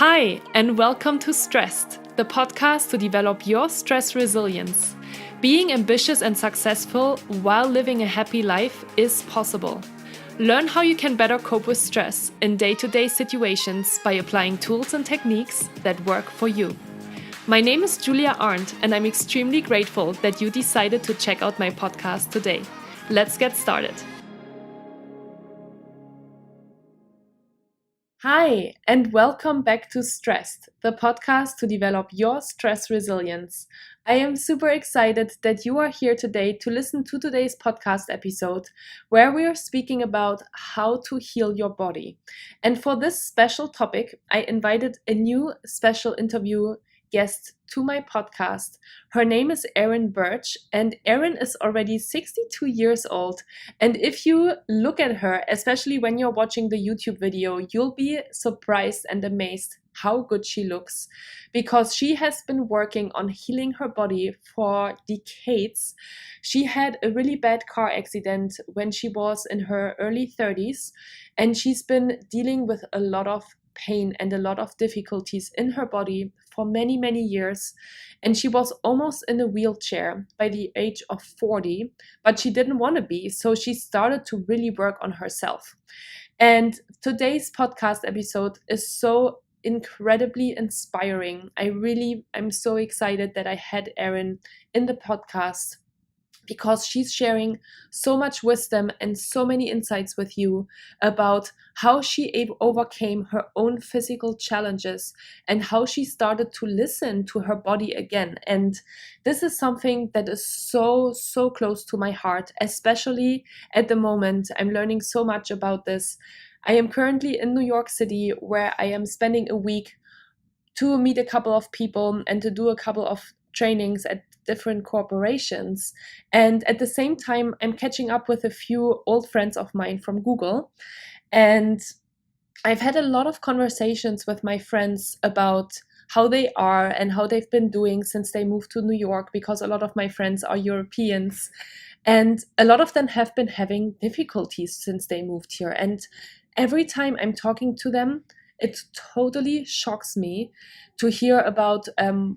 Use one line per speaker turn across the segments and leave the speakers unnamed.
Hi, and welcome to Stressed, the podcast to develop your stress resilience. Being ambitious and successful while living a happy life is possible. Learn how you can better cope with stress in day-to-day situations by applying tools and techniques that work for you. My name is Julia Arndt, and I'm extremely grateful that you decided to check out my podcast today. Let's get started. Hi, and welcome back to Stressed, the podcast to develop your stress resilience. I am super excited that you are here today to listen to today's podcast episode, where we are speaking about how to heal your body. And for this special topic, I invited a new special interview guest to my podcast. Her name is Erin Burch, and Erin is already 62 years old. And if you look at her, especially when you're watching the YouTube video, you'll be surprised and amazed how good she looks, because she has been working on healing her body for decades. She had a really bad car accident when she was in her early 30s, and she's been dealing with a lot of pain and a lot of difficulties in her body for many, many years. And she was almost in a wheelchair by the age of 40, but she didn't want to be. So she started to really work on herself. And today's podcast episode is so incredibly inspiring. I'm so excited that I had Erin in the podcast, because she's sharing so much wisdom and so many insights with you about how she overcame her own physical challenges and how she started to listen to her body again. And this is something that is so close to my heart, especially at the moment. I'm learning so much about this. I am currently in New York City, where I am spending a week to meet a couple of people and to do a couple of trainings at different corporations. And at the same time, I'm catching up with a few old friends of mine from Google. And I've had a lot of conversations with my friends about how they are and how they've been doing since they moved to New York, because a lot of my friends are Europeans. And a lot of them have been having difficulties since they moved here. And every time I'm talking to them, it totally shocks me to hear about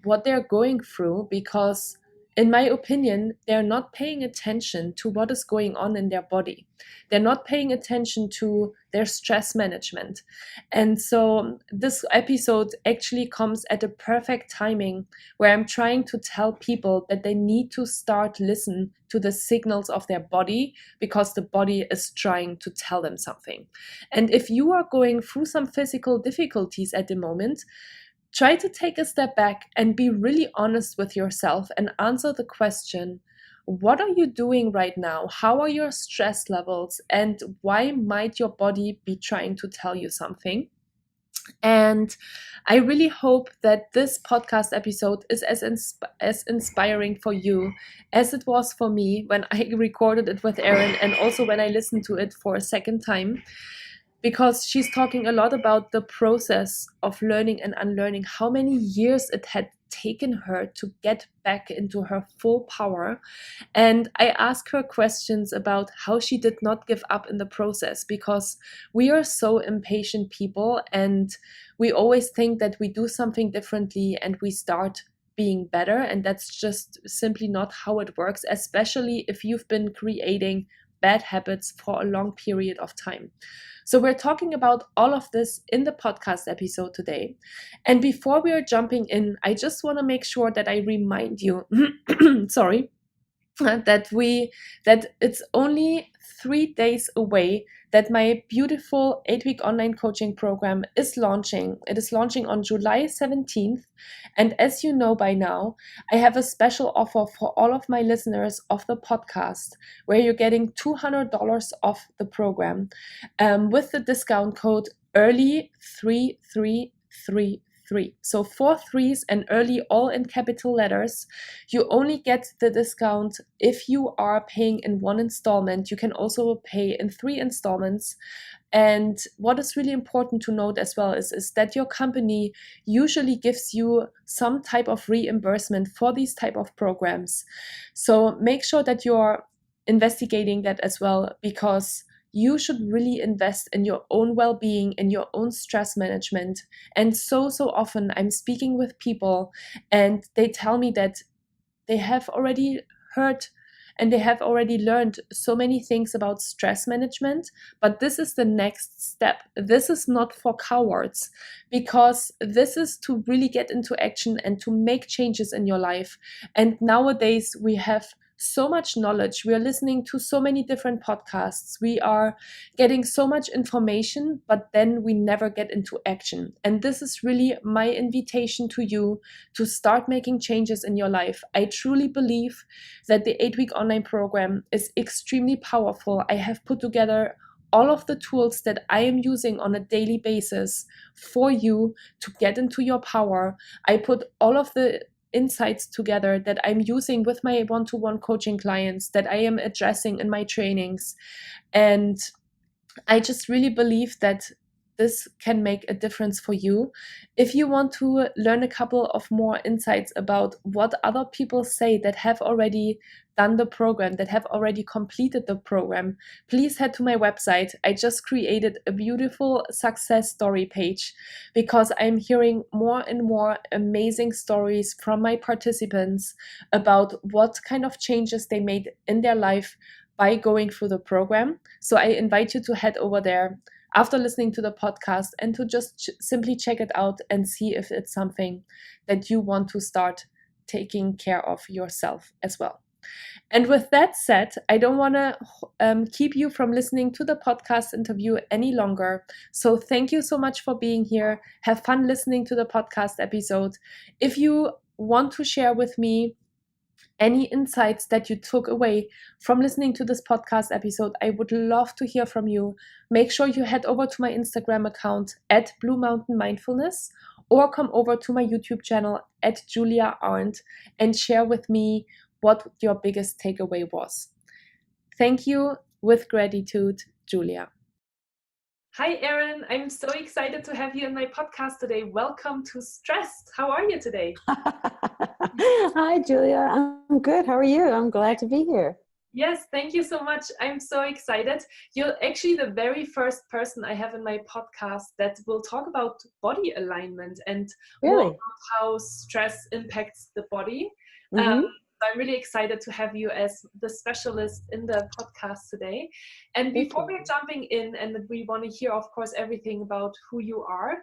what they're going through, because in my opinion, they're not paying attention to what is going on in their body. They're not paying attention to their stress management. And so this episode actually comes at a perfect timing, where I'm trying to tell people that they need to start listening to the signals of their body, because the body is trying to tell them something. And if you are going through some physical difficulties at the moment, try to take a step back and be really honest with yourself and answer the question: what are you doing right now? How are your stress levels? And why might your body be trying to tell you something? And I really hope that this podcast episode is as inspiring for you as it was for me when I recorded it with Erin, and also when I listened to it for a second time, because she's talking a lot about the process of learning and unlearning, how many years it had taken her to get back into her full power. And I asked her questions about how she did not give up in the process, because we are so impatient people, and we always think that we do something differently and we start being better. And that's just simply not how it works, especially if you've been creating bad habits for a long period of time. So we're talking about all of this in the podcast episode today. And before we are jumping in, I just want to make sure that I remind you, sorry, that it's only 3 days away that my beautiful 8-week online coaching program is launching. It is launching on July 17th. And as you know by now, I have a special offer for all of my listeners of the podcast, where you're getting $200 off the program with the discount code EARLY3333. So 4 threes and early, all in capital letters. You only get the discount if you are paying in 1 installment. You can also pay in 3 installments. And what is really important to note as well is that your company usually gives you some type of reimbursement for these type of programs. So make sure that you're investigating that as well, because you should really invest in your own well-being, in your own stress management. And so often I'm speaking with people and they tell me that they have already heard and they have already learned so many things about stress management, but this is the next step. This is not for cowards, because this is to really get into action and to make changes in your life. And nowadays we have so much knowledge. We are listening to so many different podcasts. We are getting so much information, but then we never get into action. And this is really my invitation to you to start making changes in your life. I truly believe that the 8-week online program is extremely powerful. I have put together all of the tools that I am using on a daily basis for you to get into your power. I put all of the insights together that I'm using with my one-to-one coaching clients, that I am addressing in my trainings. And I just really believe that this can make a difference for you. If you want to learn a couple of more insights about what other people say that have already done the program, that have already completed the program, please head to my website. I just created a beautiful success story page because I'm hearing more and more amazing stories from my participants about what kind of changes they made in their life by going through the program. So I invite you to head over there after listening to the podcast and to just simply check it out and see if it's something that you want to start taking care of yourself as well. And with that said, I don't want to keep you from listening to the podcast interview any longer. So thank you so much for being here. Have fun listening to the podcast episode. If you want to share with me any insights that you took away from listening to this podcast episode, I would love to hear from you. Make sure you head over to my Instagram account at Blue Mountain Mindfulness, or come over to my YouTube channel at Julia Arndt and share with me what your biggest takeaway was. Thank you. With gratitude, Julia. Hi, Erin. I'm so excited to have you in my podcast today. Welcome to Stressed. How are you today?
Hi, Julia. I'm good. How are you? I'm glad to be here.
Yes, thank you so much. I'm so excited. You're actually the very first person I have in my podcast that will talk about body alignment and more about how stress impacts the body. I'm really excited to have you as the specialist in the podcast today. And before we're jumping in, and we want to hear, of course, everything about who you are,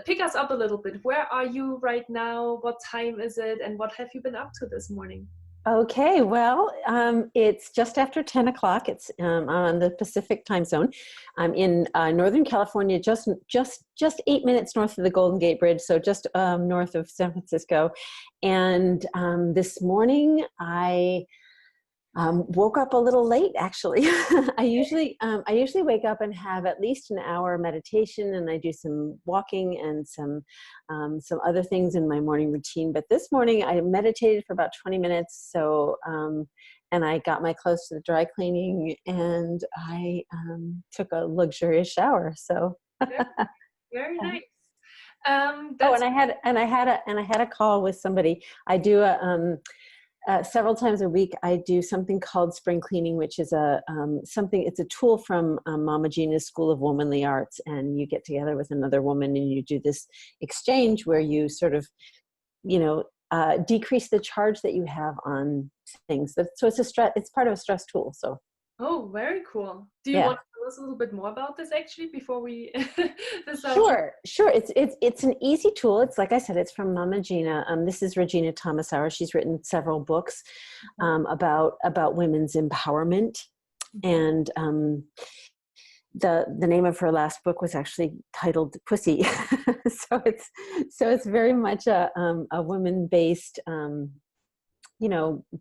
pick us up a little bit. Where are you right now? What time is it? And what have you been up to this morning?
Okay, well, it's just after 10 o'clock. It's on the Pacific time zone. I'm in Northern California, just 8 minutes north of the Golden Gate Bridge, so just north of San Francisco. And this morning I woke up a little late, actually. I usually wake up and have at least an hour meditation, and I do some walking and some other things in my morning routine. But this morning I meditated for about 20 minutes. So, and I got my clothes to the dry cleaning, and I took a luxurious shower. So
very nice.
And I had a call with somebody. I do several times a week, I do something called spring cleaning, which is it's a tool from Mama Gina's School of Womanly Arts. And you get together with another woman and you do this exchange where you sort of, decrease the charge that you have on things. So it's part of a stress tool. So.
Oh, very cool. Do you want to tell us a little bit more about this actually before we
Sure. It's an easy tool. It's like I said, it's from Mama Gina. This is Regina Thomasauer. She's written several books about women's empowerment. And the name of her last book was actually titled Pussy. so it's very much a women-based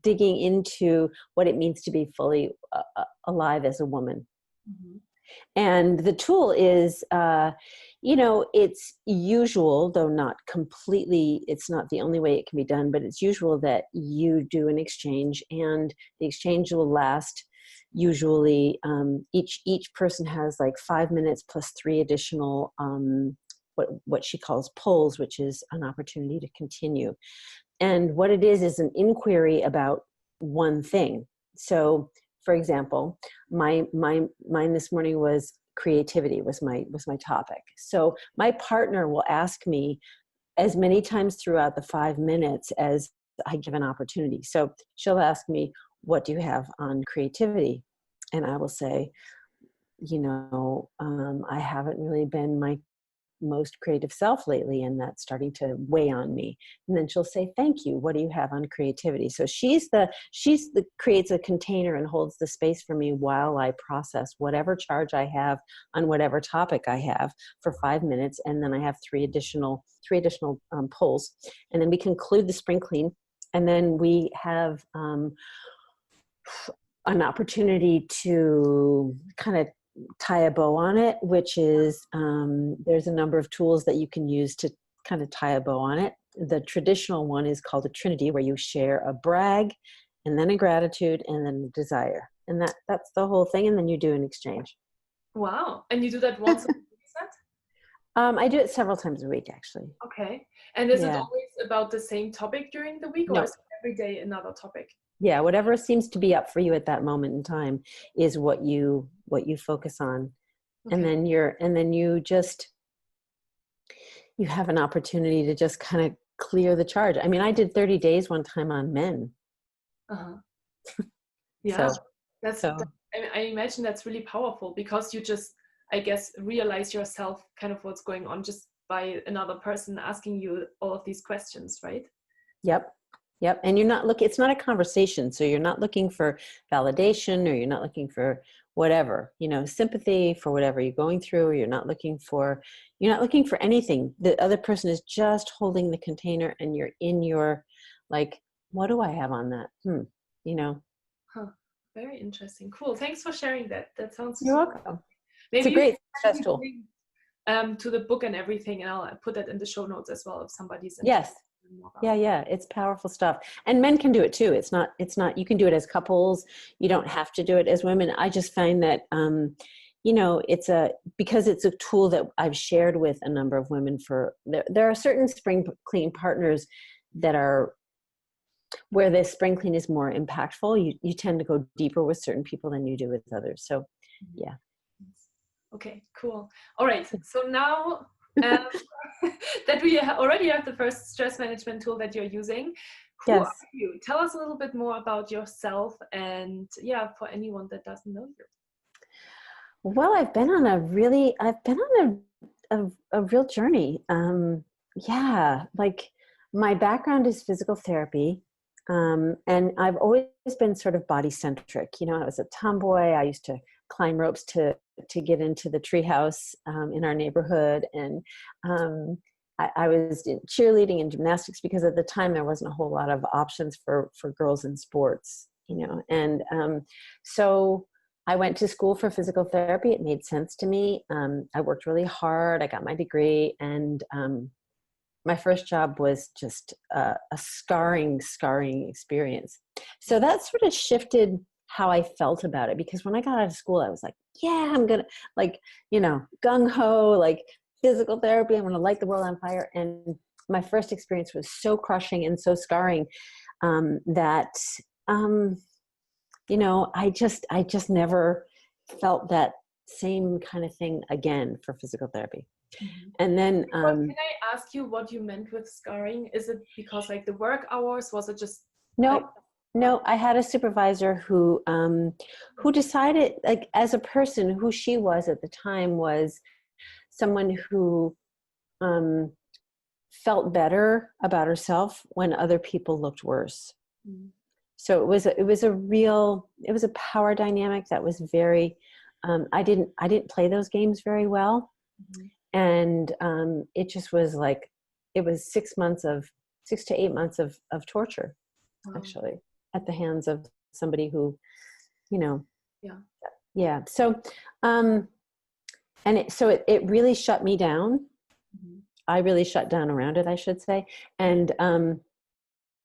digging into what it means to be fully alive as a woman. And the tool is, it's usual, though not completely, it's not the only way it can be done, but it's usual that you do an exchange, and the exchange will last usually, each person has like 5 minutes plus 3 additional, what she calls polls, which is an opportunity to continue. And what it is an inquiry about one thing. So for example, mine this morning was creativity was my topic. So my partner will ask me as many times throughout the 5 minutes as I give an opportunity. So she'll ask me, what do you have on creativity? And I will say, I haven't really been my most creative self lately, and that's starting to weigh on me. And then she'll say, thank you, what do you have on creativity? So she's the creates a container and holds the space for me while I process whatever charge I have on whatever topic I have for 5 minutes. And then I have three additional pulls, and then we conclude the spring clean, and then we have an opportunity to kind of tie a bow on it, which is there's a number of tools that you can use to kind of tie a bow on it. The traditional one is called a trinity, where you share a brag and then a gratitude and then a desire, and that's the whole thing, and then you do an exchange.
Wow. And you do that once a week, is that?
I do it several times a week, actually.
Okay. And is it always about the same topic during the week, or
No.
is it every day another topic?
Yeah, whatever seems to be up for you at that moment in time is what you focus on. Okay. And then you have an opportunity to just kind of clear the charge. I mean, I did 30 days one time on men.
Yeah. I imagine that's really powerful, because you just, I guess, realize yourself kind of what's going on just by another person asking you all of these questions, right?
Yep. And you're not it's not a conversation. So you're not looking for validation, or you're not looking for whatever, sympathy for whatever you're going through, or you're not looking for anything. The other person is just holding the container, and you're in your, like, what do I have on that?
Huh. Very interesting. Cool. Thanks for sharing that. That sounds
You're welcome.
Maybe
it's a great stress tool.
To the book and everything, and I'll put that in the show notes as well if somebody's
interested. Yes. Yeah, it's powerful stuff. And men can do it too. It's not, you can do it as couples. You don't have to do it as women. I just find that, because it's a tool that I've shared with a number of women there are certain spring clean partners that are where this spring clean is more impactful. You tend to go deeper with certain people than you do with others. So yeah.
Okay, cool. All right. So now, that we already have the first stress management tool that you're using. Who are you? Tell us a little bit more about yourself, and for anyone that doesn't know you.
Well, I've been on a real journey. Like, my background is physical therapy, and I've always been sort of body centric. I was a tomboy. I used to climb ropes to get into the treehouse in our neighborhood, and I was in cheerleading and gymnastics, because at the time there wasn't a whole lot of options for girls in sports, and so I went to school for physical therapy. It made sense to me. I worked really hard. I got my degree, and my first job was just a scarring experience. So that sort of shifted how I felt about it, because when I got out of school, I was like, yeah, I'm gonna, like, gung-ho, like, physical therapy, I'm gonna light the world on fire. And my first experience was so crushing and so scarring that I just never felt that same kind of thing again for physical therapy. Mm-hmm. And then
can I ask you what you meant with scarring? Is it because, like, the work hours? Was it just
No, I had a supervisor who decided, like, as a person, who she was at the time was someone who felt better about herself when other people looked worse. Mm. So it was a power dynamic that was very, I didn't play those games very well. Mm-hmm. And it just was like, it was 6 to 8 months of torture, actually, at the hands of somebody who, yeah. So, it really shut me down. Mm-hmm. I really shut down around it, I should say. And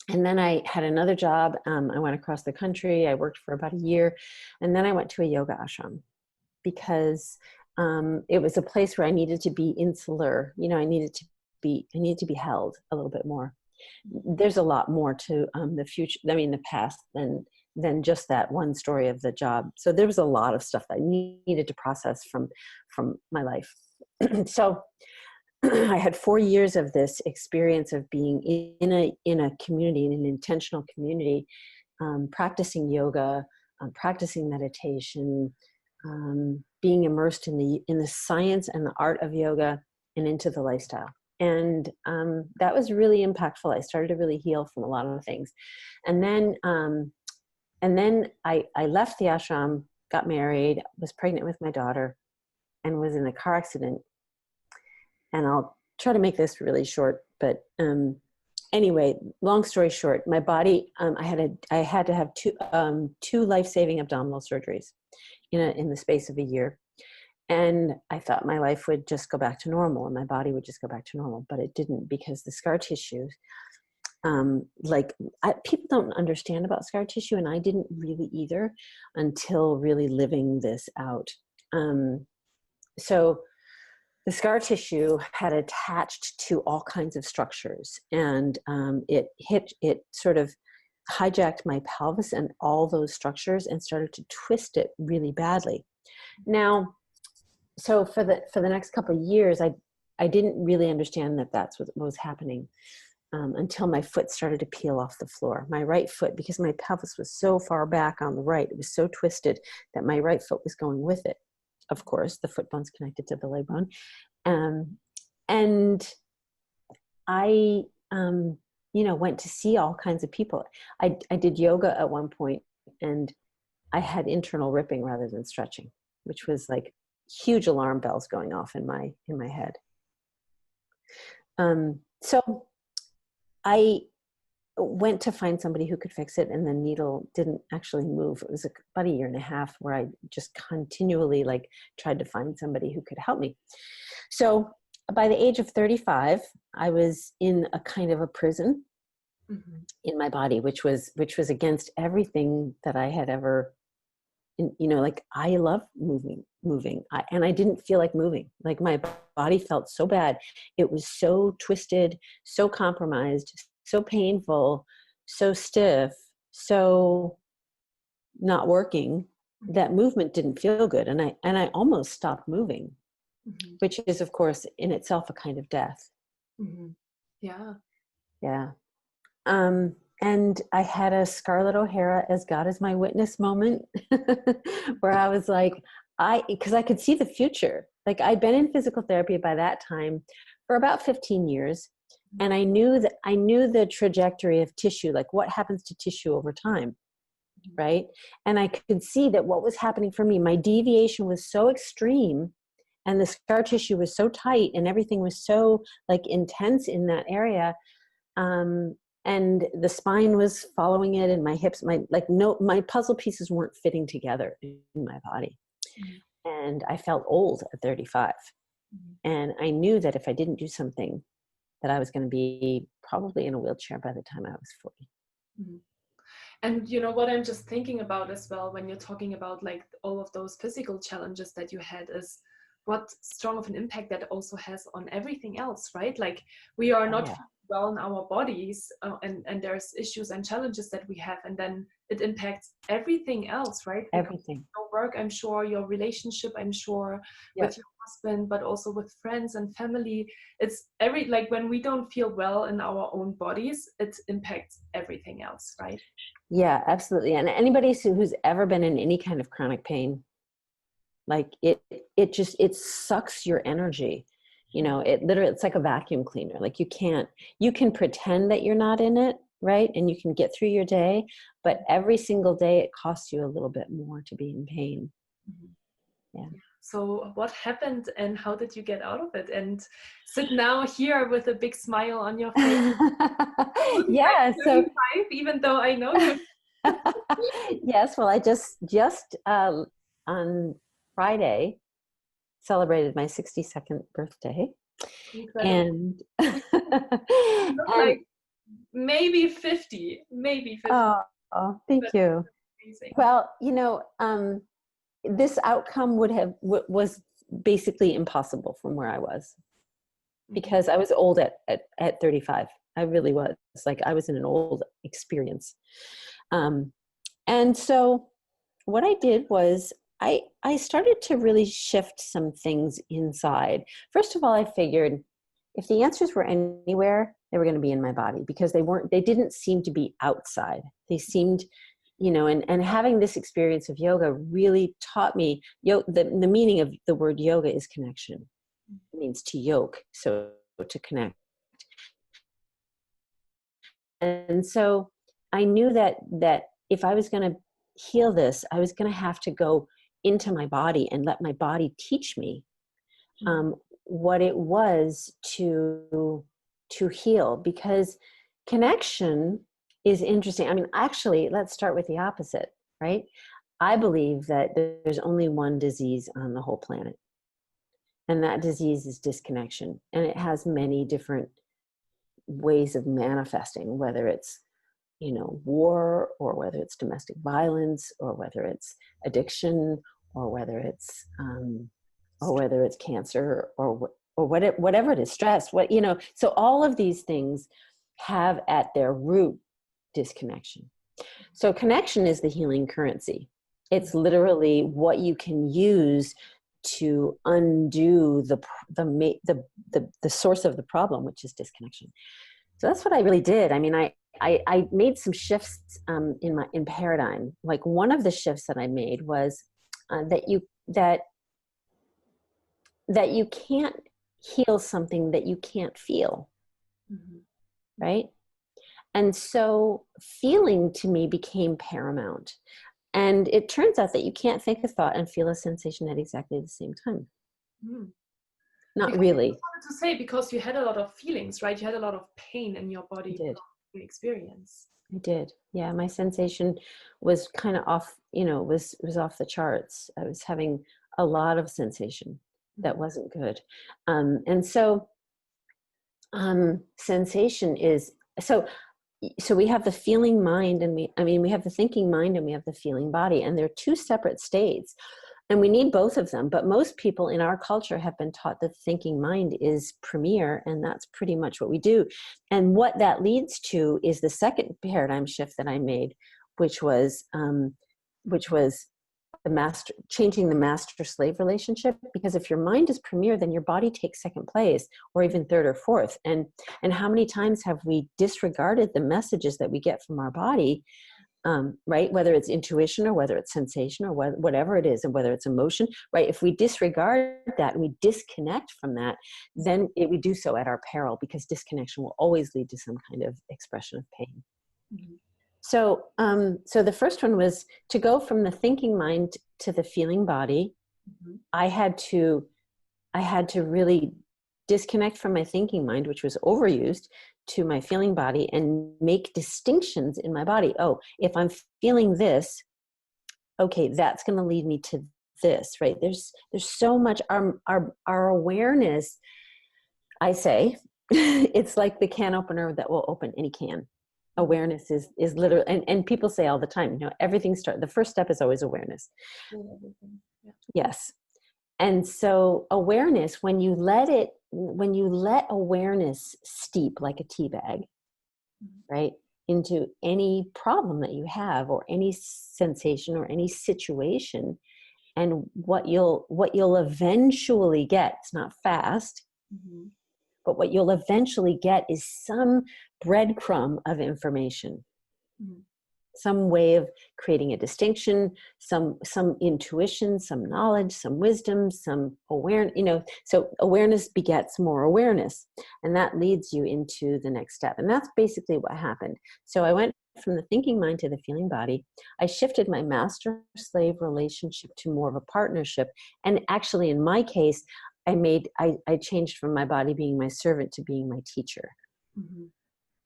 then I had another job. I went across the country. I worked for about a year, and then I went to a yoga ashram, because it was a place where I needed to be insular. I needed to be held a little bit more. There's a lot more to the future. I mean, the past than than just that one story of the job. So there was a lot of stuff that I needed to process from my life. So I had 4 years of this experience of being in a community, in an intentional community, practicing yoga, practicing meditation, being immersed in the science and the art of yoga and into the lifestyle. And that was really impactful. I started to really heal from a lot of things. And then I left the ashram, got married, was pregnant with my daughter, and was in a car accident. And I'll try to make this really short, but anyway, long story short, my body, I had to have two life-saving abdominal surgeries in the space of a year. And I thought my life would just go back to normal and my body would just go back to normal, but it didn't, because the scar tissue, people don't understand about scar tissue, and I didn't really either until really living this out. So the scar tissue had attached to all kinds of structures, and it sort of hijacked my pelvis and all those structures and started to twist it really badly. Now, so for the next couple of years, I didn't really understand that that's what was happening until my foot started to peel off the floor. My right foot, because my pelvis was so far back on the right, it was so twisted that my right foot was going with it. Of course, the foot bone's connected to the leg bone. And I, went to see all kinds of people. I did yoga at one point, and I had internal ripping rather than stretching, which was like huge alarm bells going off in my head. So I went to find somebody who could fix it, and the needle didn't actually move. It was about a year and a half where I just continually tried to find somebody who could help me. So by the age of 35, I was in a kind of a prison in my body, which was against everything that I had ever, I love moving, and I didn't feel like moving. Like, my body felt so bad. It was so twisted, so compromised, so painful, so stiff, so not working, that movement didn't feel good. And I almost stopped moving, which is, of course, in itself a kind of death.
Yeah.
Yeah. And I had a Scarlett O'Hara, as God is my witness moment, where I was like, because I could see the future. Like, I'd been in physical therapy by that time for about 15 years. And I knew the trajectory of tissue, like what happens to tissue over time. Right. And I could see that what was happening for me, my deviation was so extreme, and the scar tissue was so tight, and everything was so intense in that area. And the spine was following it, and my hips, my puzzle pieces weren't fitting together in my body. And I felt old at 35. And I knew that if I didn't do something, that I was going to be probably in a wheelchair by the time I was 40.
And you know what I'm just thinking about as well, when you're talking about all of those physical challenges that you had, is what strong of an impact that also has on everything else, right? Like, we are not well in our bodies, and there's issues and challenges that we have, and then it impacts everything else, right?
Everything.
Your work, I'm sure, your relationship, I'm sure, with your husband, but also with friends and family. It's when we don't feel well in our own bodies, it impacts everything else, right?
Yeah, absolutely. And anybody who's ever been in any kind of chronic pain, it sucks your energy. It literally, it's like a vacuum cleaner. Like, you can pretend that you're not in it, right? And you can get through your day, but every single day it costs you a little bit more to be in pain. Yeah.
So what happened, and how did you get out of it and sit now here with a big smile on your face?
Yeah. So,
even though I know you.
yes. Well, I just on Friday celebrated my 62nd birthday.
Incredible.
And
maybe 50.
Oh, thank you. Amazing. Well, this outcome was basically impossible from where I was, because I was old at 35. I really was. I was in an old experience. And so what I did was I started to really shift some things inside. First of all, I figured if the answers were anywhere, they were going to be in my body, because they didn't seem to be outside. They seemed, and having this experience of yoga really taught me, the meaning of the word yoga is connection. It means to yoke, so to connect. And so I knew that if I was going to heal this, I was going to have to go into my body and let my body teach me what it was to heal. Because connection is interesting. I mean, actually, let's start with the opposite, right? I believe that there's only one disease on the whole planet, and that disease is disconnection. And it has many different ways of manifesting, whether it's war, or whether it's domestic violence, or whether it's addiction, or whether it's cancer, or whatever it is, stress, so all of these things have at their root disconnection. So connection is the healing currency. It's literally what you can use to undo the source of the problem, which is disconnection. So that's what I really did. I mean, I made some shifts in paradigm. Like, one of the shifts that I made was that you can't heal something that you can't feel, right? And so feeling to me became paramount. And it turns out that you can't think a thought and feel a sensation at exactly the same time. Not
because
really.
I wanted to say, because you had a lot of feelings, right? You had a lot of pain in your body from your experience.
I did. Yeah, my sensation was kind of off, was off the charts. I was having a lot of sensation that wasn't good. And so sensation is, so we have the feeling mind, and we have the thinking mind, and we have the feeling body, and they're two separate states. And we need both of them. But most people in our culture have been taught that the thinking mind is premier, and that's pretty much what we do. And what that leads to is the second paradigm shift that I made, which was changing the master-slave relationship. Because if your mind is premier, then your body takes second place, or even third or fourth. And how many times have we disregarded the messages that we get from our body? Right? Whether it's intuition, or whether it's sensation, or whatever it is, and whether it's emotion, right? If we disregard that and we disconnect from that, then we do so at our peril, because disconnection will always lead to some kind of expression of pain. So the first one was to go from the thinking mind to the feeling body. I had to really disconnect from my thinking mind, which was overused, to my feeling body, and make distinctions in my body. Oh, if I'm feeling this, okay, that's going to lead me to this, right? There's so much, our awareness, I say, it's like the can opener that will open any can. Awareness is literally, and people say all the time, the first step is always awareness. Yes. And so awareness, when you let awareness steep like a tea bag, right, into any problem that you have, or any sensation, or any situation, and what you'll eventually get, it's not fast, but what you'll eventually get is some breadcrumb of information. Some way of creating a distinction, some intuition, some knowledge, some wisdom, some awareness, so awareness begets more awareness, and that leads you into the next step. And that's basically what happened. So I went from the thinking mind to the feeling body. I shifted my master-slave relationship to more of a partnership. And actually, in my case, I changed from my body being my servant to being my teacher,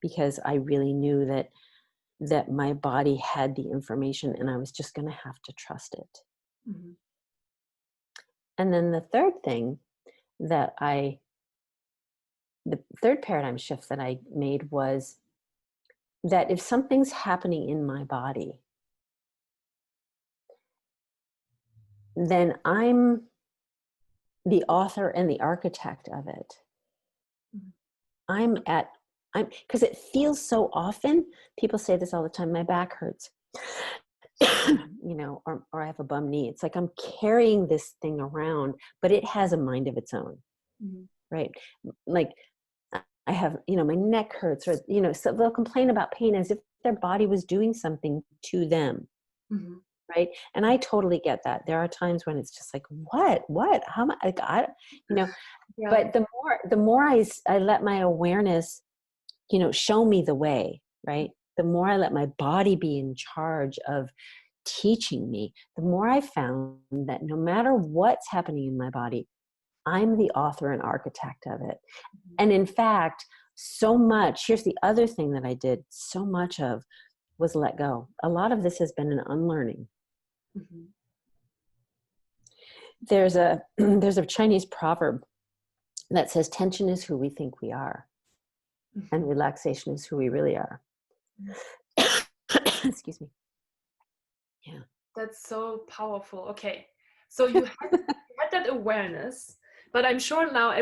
because I really knew that my body had the information, and I was just going to have to trust it. And then the third paradigm shift that I made was that if something's happening in my body, then I'm the author and the architect of it. Because it feels so often, people say this all the time, my back hurts. you know, or I have a bum knee. It's like I'm carrying this thing around, but it has a mind of its own,
Mm-hmm.
right? Like I have, you know, my neck hurts, or, you know, so they'll complain about pain as if their body was doing something to them.
Mm-hmm.
Right. And I totally get that. There are times when it's just like, what, how am I, like, you know,
Yeah.
but the more I let my awareness, you know, show me the way, right? The more I let my body be in charge of teaching me, the more I found that no matter what's happening in my body, I'm the author and architect of it.
Mm-hmm.
And in fact, so much, here's the other thing that I did so much of was let go. A lot of this has been an unlearning.
Mm-hmm.
There's a Chinese proverb that says tension is who we think we are,
Mm-hmm.
and relaxation is who we really are. Excuse me. Yeah.
That's so powerful. Okay. So you had that awareness, but I'm sure now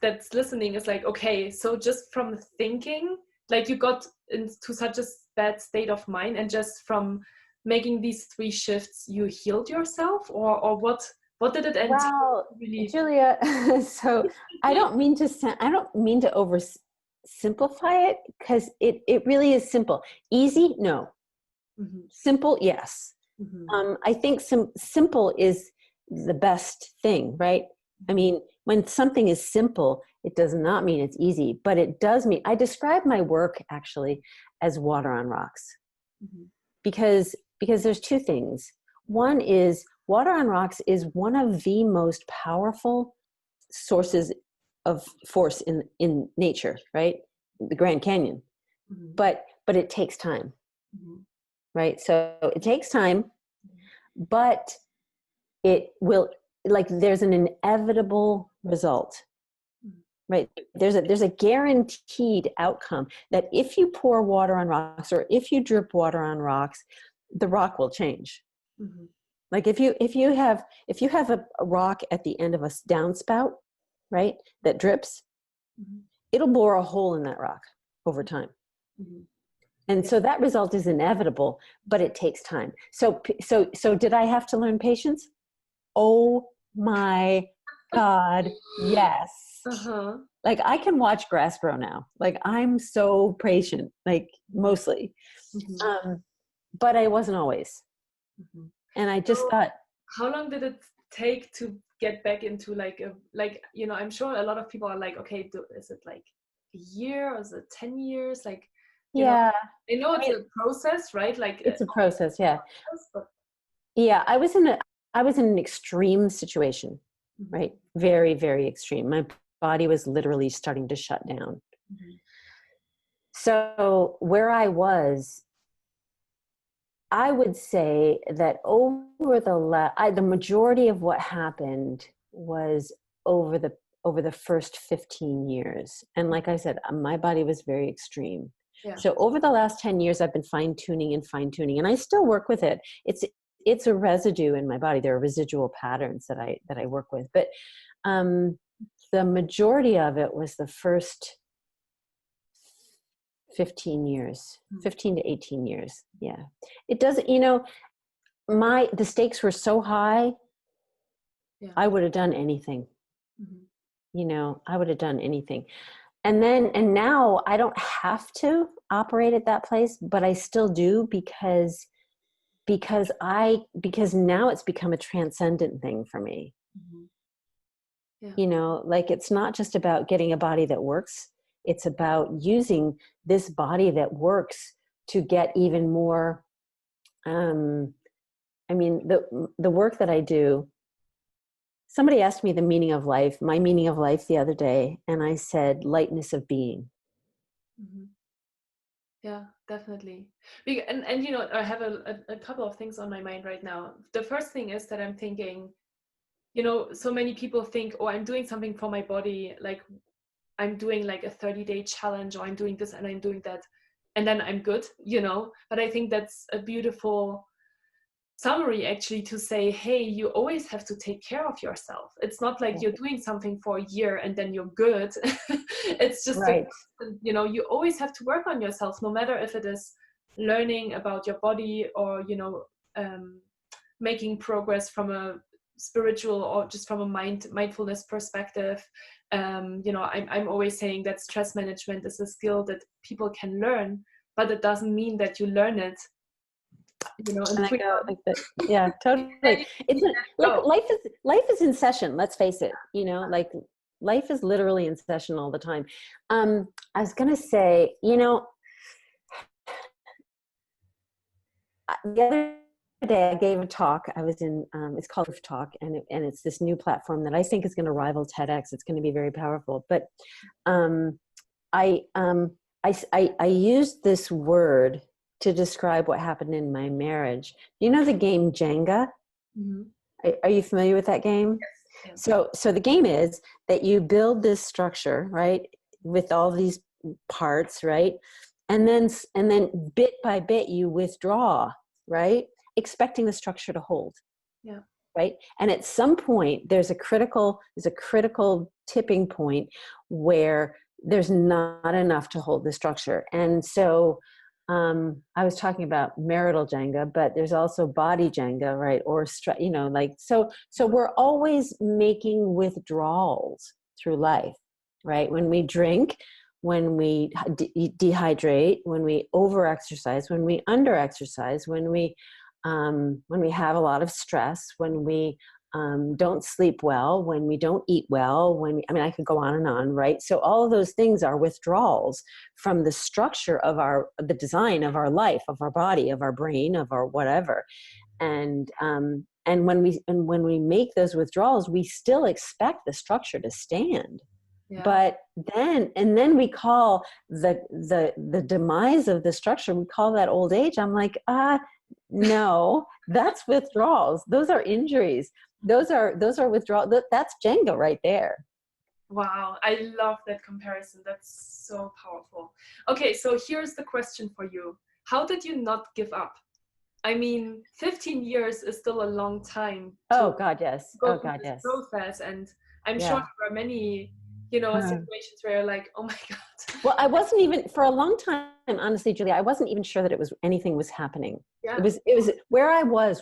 that's listening is like, okay, so just from thinking, like you got into such a bad state of mind, and just from making these 3 shifts, you healed yourself, or what did it entail?
Well,
Really?
Julia, so I don't mean to oversimplify it, because it really is simple. Easy, no.
Mm-hmm.
Simple, yes.
Mm-hmm.
I think simple is the best thing, right? I mean, when something is simple, it does not mean it's easy, but it does mean, I describe my work actually as water on rocks,
Mm-hmm.
because there's 2 things. One is water on rocks is one of the most powerful sources of force in nature, right? The Grand Canyon.
Mm-hmm.
But it takes time,
Mm-hmm.
right? So it takes time, but it will, like, there's an inevitable result, right? There's a guaranteed outcome that if you pour water on rocks, or if you drip water on rocks, the rock will change.
Mm-hmm.
Like if you have a rock at the end of a downspout, right, that drips,
Mm-hmm.
it'll bore a hole in that rock over time.
Mm-hmm.
And
Yeah.
so that result is inevitable, but it takes time. So did I have to learn patience? Oh my God, yes.
Uh-huh.
Like I can watch grass grow now. Like I'm so patient, like mostly.
Mm-hmm.
But I wasn't always.
Mm-hmm.
And I just
So
thought,
how long did it take to get back into like you know, I'm sure a lot of people are like, okay, is it like a year, or is it 10 years, like, you know,
yeah,
I know
I
it's
mean,
a process, right? Like
it's a process. Yeah.
process, but
Yeah. I was in an extreme situation,
mm-hmm.
right? Very, very extreme. My body was literally starting to shut down.
Mm-hmm.
So where I was, I would say that over the majority of what happened was over the first 15 years. And like I said, my body was very extreme.
Yeah.
So over the last 10 years, I've been fine tuning, and I still work with it. It's a residue in my body. There are residual patterns that I work with, but the majority of it was the first 15 years, 15 to 18 years. Yeah. It doesn't, you know, the stakes were so high.
Yeah.
I would have done anything.
Mm-hmm.
You know, I would have done anything. And now I don't have to operate at that place, but I still do, because now it's become a transcendent thing for me.
Mm-hmm. Yeah.
You know, like it's not just about getting a body that works. It's about using this body that works to get even more. I mean, the work that I do. Somebody asked me my meaning of life the other day, and I said lightness of being.
Mm-hmm. Yeah, definitely. And you know, I have a couple of things on my mind right now. The first thing is that I'm thinking, you know, so many people think, oh, I'm doing something for my body, like I'm doing like a 30-day challenge, or I'm doing this and I'm doing that, and then I'm good, you know. But I think that's a beautiful summary actually, to say, hey, you always have to take care of yourself. It's not like you're doing something for a year and then you're good. It's just
Right.
you know, you always have to work on yourself, no matter if it is learning about your body, or, you know, making progress from a spiritual or just from a mindfulness perspective. I'm always saying that stress management is a skill that people can learn, but it doesn't mean that you learn it, in
And I
3
go
months.
like that. Yeah,
And then
totally.
you
Like
go.
life is in session. Let's face it. Like life is literally in session all the time. I was gonna say, the other day I gave a talk. I was in. It's called Roof Talk, and it's this new platform that I think is going to rival TEDx. It's going to be very powerful. But um, I used this word to describe what happened in my marriage. You know the game Jenga?
Mhm.
Are you familiar with that game?
Yes.
So the game is that you build this structure, right, with all these parts, right, and then bit by bit you withdraw, right, expecting the structure to hold,
Yeah.
right, and at some point there's a critical tipping point where there's not enough to hold the structure. And so I was talking about marital Jenga, but there's also body Jenga, right? Or so we're always making withdrawals through life, right? When we drink, when we dehydrate, when we overexercise, when we underexercise, when we have a lot of stress, when we don't sleep well, when we don't eat well, I could go on and on, right? So all of those things are withdrawals from the structure of the design of our life, of our body, of our brain, of our whatever. And when we make those withdrawals, we still expect the structure to stand.
Yeah.
But then we call the demise of the structure, we call that old age. I'm like, no, that's withdrawals. Those are injuries. Those are withdrawals. That's Jenga right there.
Wow, I love that comparison. That's so powerful. Okay, so here's the question for you. How did you not give up? 15 years is still a long time to
Oh God, yes.
go
Oh
through
God,
this
yes.
process. And I'm sure
Yeah.
there are many, situations where you're like, oh my God.
Well, I wasn't even for a long time, honestly, Julia, I wasn't even sure that anything was happening.
Yeah.
It was where I was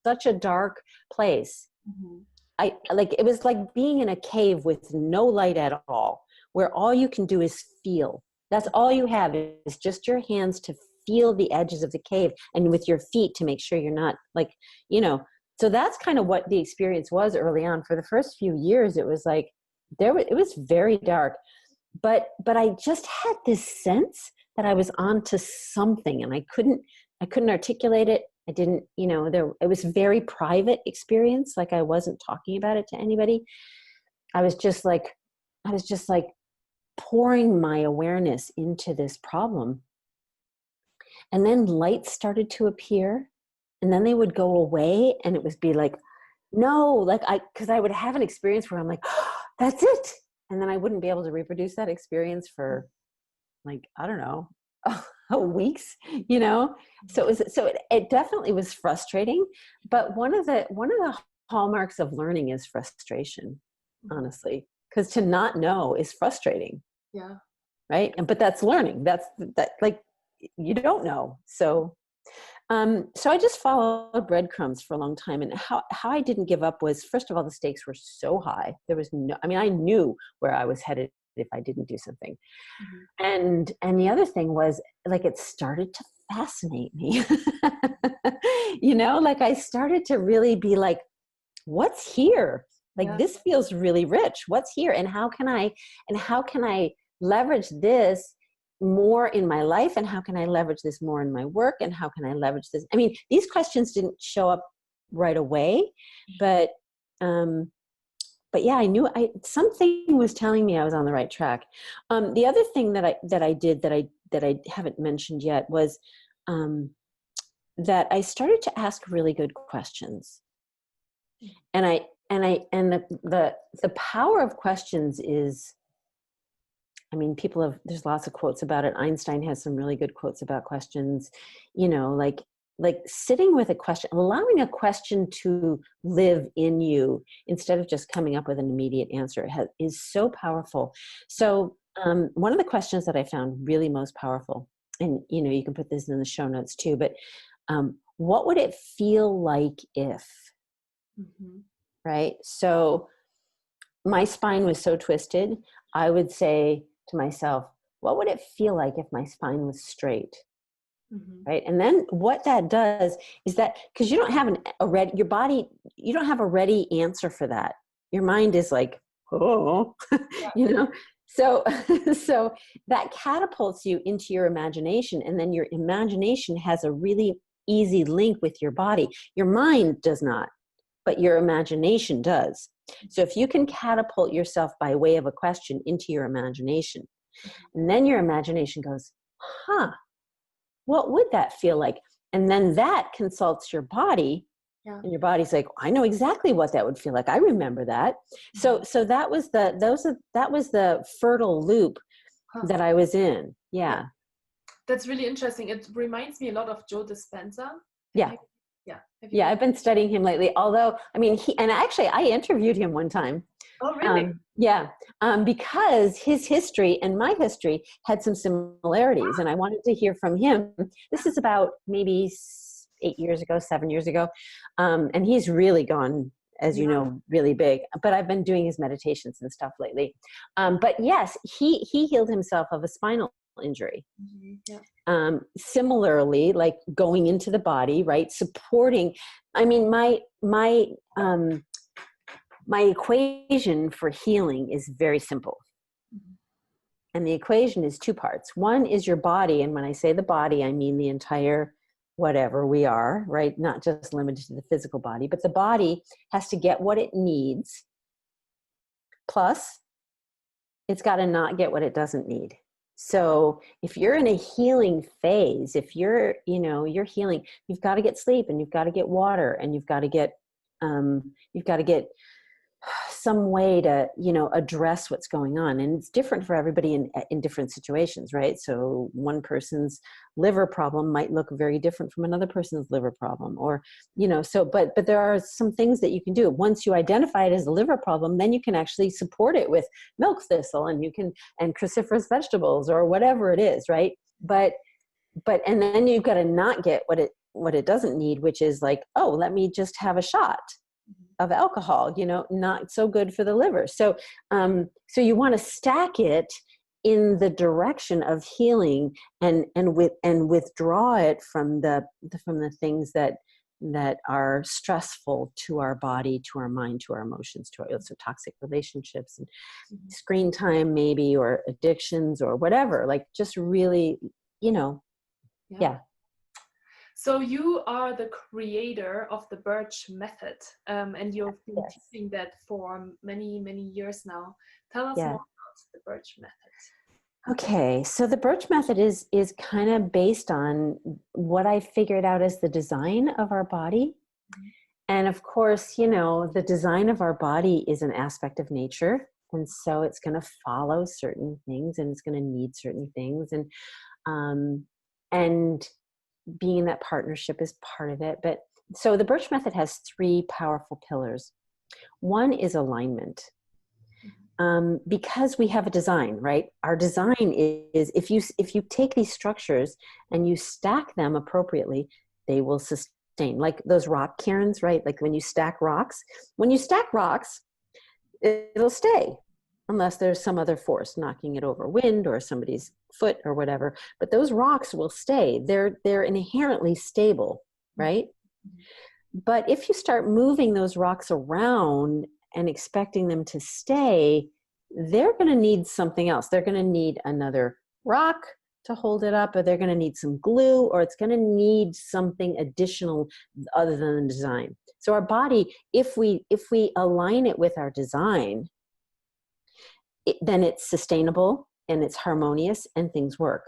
such a dark place.
Mhm.
It was like being in a cave with no light at all, where all you can do is feel. That's all you have is just your hands to feel the edges of the cave, and with your feet to make sure you're not so that's kind of what the experience was early on. For the first few years, it was like it was very dark, but I just had this sense that I was onto something, and I couldn't articulate it. I didn't, it was very private experience. Like I wasn't talking about it to anybody. I was just like pouring my awareness into this problem. And then lights started to appear, and then they would go away, and it would be like, no, because I would have an experience where I'm like, oh, that's it. And then I wouldn't be able to reproduce that experience for I don't know, weeks, it definitely was frustrating. But one of the hallmarks of learning is frustration, honestly, because to not know is frustrating.
Yeah.
Right. But that's learning. That you don't know. So I just followed breadcrumbs for a long time. And how I didn't give up was, first of all, the stakes were so high. There was I knew where I was headed if I didn't do something. Mm-hmm. And the other thing was, it started to fascinate me. I started to really be like, what's here? This feels really rich. What's here? And how can I leverage this more in my life? And how can I leverage this more in my work? And how can I leverage this? These questions didn't show up right away, but yeah, I knew something was telling me I was on the right track. The other thing that I did that I haven't mentioned yet was that I started to ask really good questions. And the power of questions is, there's lots of quotes about it. Einstein has some really good quotes about questions, like sitting with a question, allowing a question to live in you instead of just coming up with an immediate answer is so powerful. So one of the questions that I found really most powerful, and you can put this in the show notes too, but what would it feel like if, right? So my spine was so twisted, I would say to myself, what would it feel like if my spine was straight? Right. And then what that does is that, because you don't have your body, you don't have a ready answer for that. Your mind is like, oh, so, so that catapults you into your imagination. And then your imagination has a really easy link with your body. Your mind does not, but your imagination does. So if you can catapult yourself by way of a question into your imagination, and then your imagination goes, what would that feel like? And then that consults your body, and your body's like, I know exactly what that would feel like. I remember that. So that was the fertile loop that I was in. Yeah.
That's really interesting. It reminds me a lot of Joe Dispenza.
Yeah. I've been studying him lately. Although, I mean, I interviewed him one time.
Oh, really?
Because his history and my history had some similarities, and I wanted to hear from him. This is about maybe 7 years ago. And he's really gone, as you know, really big, but I've been doing his meditations and stuff lately. But yes, he healed himself of a spinal injury. Similarly, like going into the body, right? Supporting, I mean, my equation for healing is very simple. And the equation is two parts. One is your body. And when I say the body, I mean the entire whatever we are, right? Not just limited to the physical body, but the body has to get what it needs. Plus, it's got to not get what it doesn't need. So if you're in a healing phase, if you're healing, you've got to get sleep, and you've got to get water, and you've got to get some way to, address what's going on. And it's different for everybody in different situations, right? So one person's liver problem might look very different from another person's liver problem, or, but there are some things that you can do. Once you identify it as a liver problem, then you can actually support it with milk thistle, and and cruciferous vegetables, or whatever it is, right? But and then you've got to not get what it doesn't need, which is like, oh, let me just have a shot of alcohol, not so good for the liver. So, so you want to stack it in the direction of healing, and withdraw it from the things that are stressful to our body, to our mind, to our emotions, to our toxic relationships, and screen time maybe, or addictions, or whatever. Like, just really, yeah.
So you are the creator of the Burch method, and you've been teaching that for many, many years now. Tell us more about the Burch method.
Okay, so the Burch method is kind of based on what I figured out as the design of our body. And of course, the design of our body is an aspect of nature. And so it's going to follow certain things, and it's going to need certain things. And being in that partnership is part of it. But so the Burch method has 3 powerful pillars. One is alignment. Because we have a design, right? Our design is, if you take these structures and you stack them appropriately, they will sustain. Like those rock cairns, right? Like when you stack rocks, it'll stay, unless there's some other force knocking it over, wind or somebody's foot or whatever. But those rocks will stay. They're inherently stable, right? But if you start moving those rocks around and expecting them to stay, they're going to need something else. They're going to need another rock to hold it up, or they're going to need some glue, or it's going to need something additional other than the design. So our body, if we align it with our design, then it's sustainable, and it's harmonious, and things work.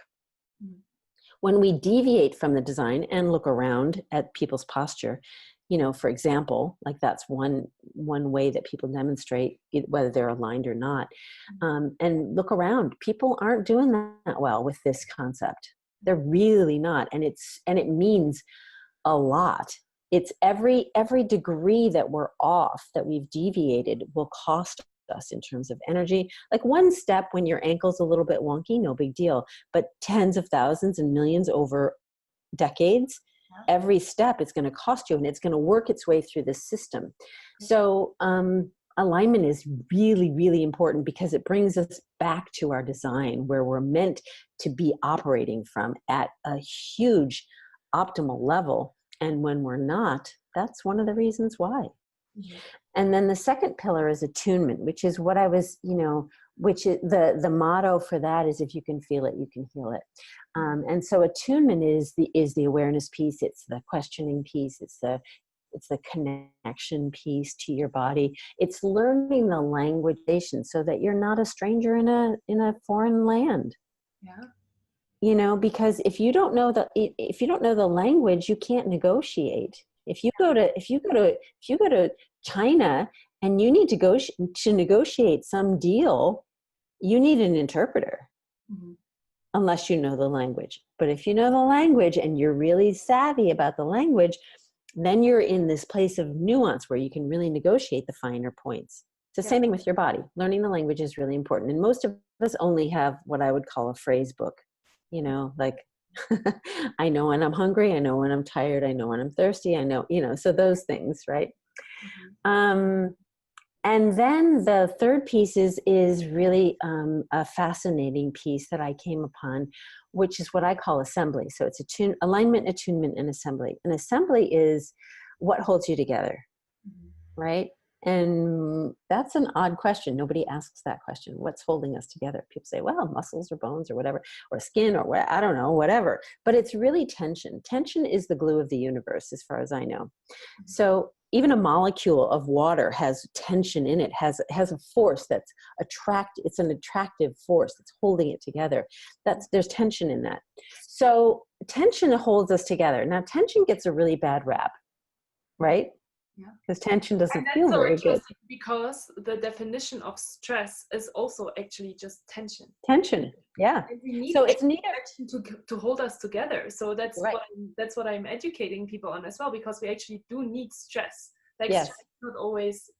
When we deviate from the design and look around at people's posture, for example, like that's one way that people demonstrate whether they're aligned or not. And look around, people aren't doing that well with this concept. They're really not. And it means a lot. It's every degree that we're off, that we've deviated, will cost us in terms of energy. Like one step when your ankle's a little bit wonky, no big deal, but tens of thousands and millions over decades, every step it's going to cost you, and it's going to work its way through the system. So alignment is really, really important because it brings us back to our design, where we're meant to be operating from at a huge optimal level. And when we're not, that's one of the reasons why. Mm-hmm. And then the second pillar is attunement, which is what I was, which is the motto for that is, if you can feel it, you can heal it. And so attunement is the awareness piece. It's the questioning piece. It's the connection piece to your body. It's learning the language so that you're not a stranger in a foreign land. Yeah. Because if you don't know the language, you can't negotiate. If you go to China and you need to negotiate some deal, you need an interpreter. Mm-hmm. Unless you know the language. But if you know the language and you're really savvy about the language, then you're in this place of nuance where you can really negotiate the finer points. It's the same thing with your body. Learning the language is really important. And most of us only have what I would call a phrase book. Like I know when I'm hungry, I know when I'm tired, I know when I'm thirsty, I know, so those things, right? Mm-hmm. And then the third piece is really a fascinating piece that I came upon, which is what I call assembly. So it's alignment, attunement, and assembly. And assembly is what holds you together, right? And that's an odd question. Nobody asks that question. What's holding us together? People say, well, muscles or bones or whatever, or skin or what, I don't know, whatever. But it's really tension. Tension is the glue of the universe, as far as I know. So even a molecule of water has tension in it, has a force that's it's an attractive force that's holding it together. There's tension in that. So tension holds us together. Now tension gets a really bad rap, right? Yeah. Because tension doesn't feel very good.
Because the definition of stress is also actually just tension.
Tension, yeah.
And we need it's needed to hold us together. So that's right. That's what I'm educating people on as well, because we actually do need stress. Like stress not always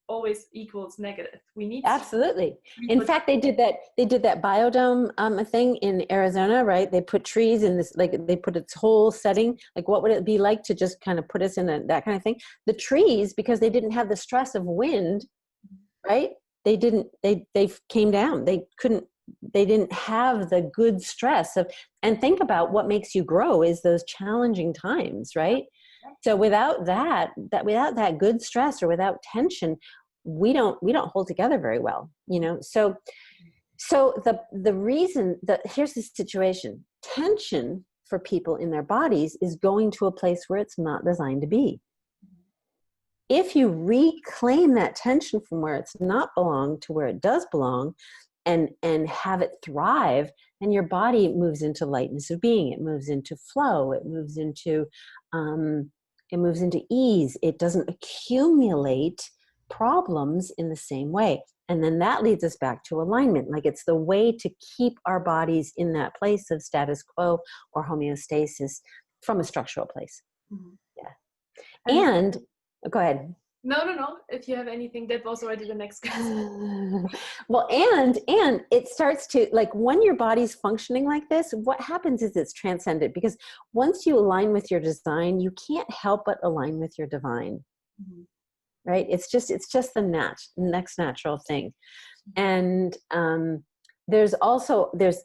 equals negative. We need
absolutely. In fact, they did that biodome thing in Arizona, right? They put trees in this, like they put its whole setting. Like, what would it be like to just kind of put us in that kind of thing? The trees, because they didn't have the stress of wind, right? They came down. They didn't have the good stress of, and think about what makes you grow is those challenging times, right? So without that good stress, or without tension, we don't hold together very well, So the reason that here's the situation: tension for people in their bodies is going to a place where it's not designed to be. If you reclaim that tension from where it's not belong to where it does belong, and have it thrive, then your body moves into lightness of being. It moves into flow. It moves into ease. It doesn't accumulate problems in the same way. And then that leads us back to alignment. Like, it's the way to keep our bodies in that place of status quo or homeostasis from a structural place. Mm-hmm. Yeah. And go ahead.
No. If you have anything, that was already the next question.
Well, and it starts to, like, when your body's functioning like this, what happens is it's transcended, because once you align with your design, you can't help but align with your divine. Mm-hmm. Right? It's just the next natural thing. And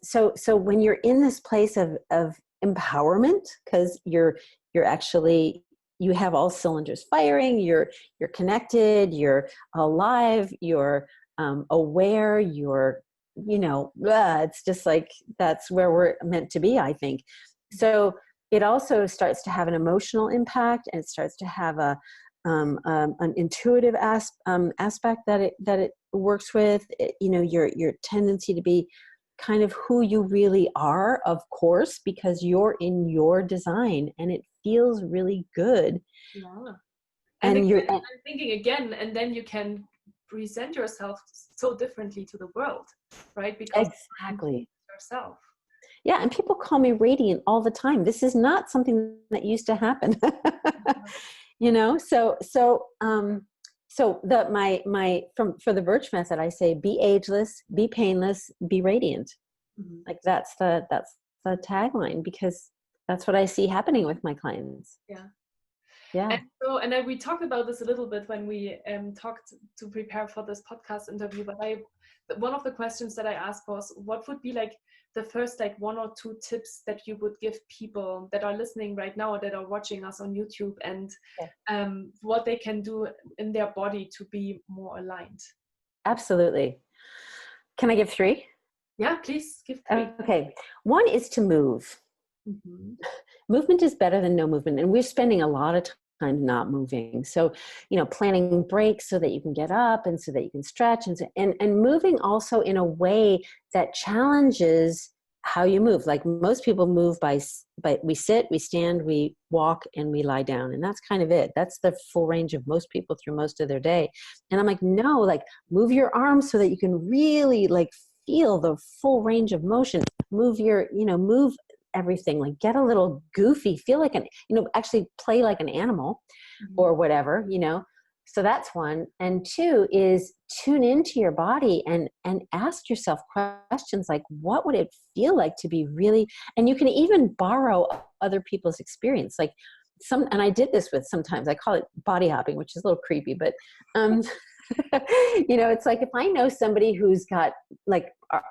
so when you're in this place of empowerment, because you're actually, you have all cylinders firing, you're connected, you're alive, you're aware, you're, it's just like, that's where we're meant to be, I think. So it also starts to have an emotional impact, and it starts to have an intuitive aspect that it works with. Your tendency to be kind of who you really are, of course, because you're in your design, and it feels really good.
Yeah. And I'm thinking again, and then you can present yourself so differently to the world, right? Because
exactly
yourself.
Yeah, and people call me radiant all the time. This is not something that used to happen. So for the Burch method, I say, be ageless, be painless, be radiant. Mm-hmm. Like that's the tagline, because That's what I see happening with my clients.
Yeah.
Yeah.
And so, and then we talked about this a little bit when we talked to prepare for this podcast interview, but one of the questions that I asked was, what would be like the first like 1 or 2 tips that you would give people that are listening right now or that are watching us on YouTube, and what they can do in their body to be more aligned?
Absolutely. Can I give 3?
Yeah, please give 3.
Okay. 1 is to move.
Mm-hmm.
Movement is better than no movement. And we're spending a lot of time not moving. So, planning breaks so that you can get up and so that you can stretch, and moving also in a way that challenges how you move. Like most people move by we sit, we stand, we walk, and we lie down. And that's kind of it. That's the full range of most people through most of their day. And I'm like, no, like move your arms so that you can really like feel the full range of motion. Move move everything, like get a little goofy, feel like actually play like an animal or whatever, So that's 1. And 2 is tune into your body and ask yourself questions like, what would it feel like to be really, and you can even borrow other people's experience. Like and I did this with, sometimes I call it body hopping, which is a little creepy, but, it's like if I know somebody who's got like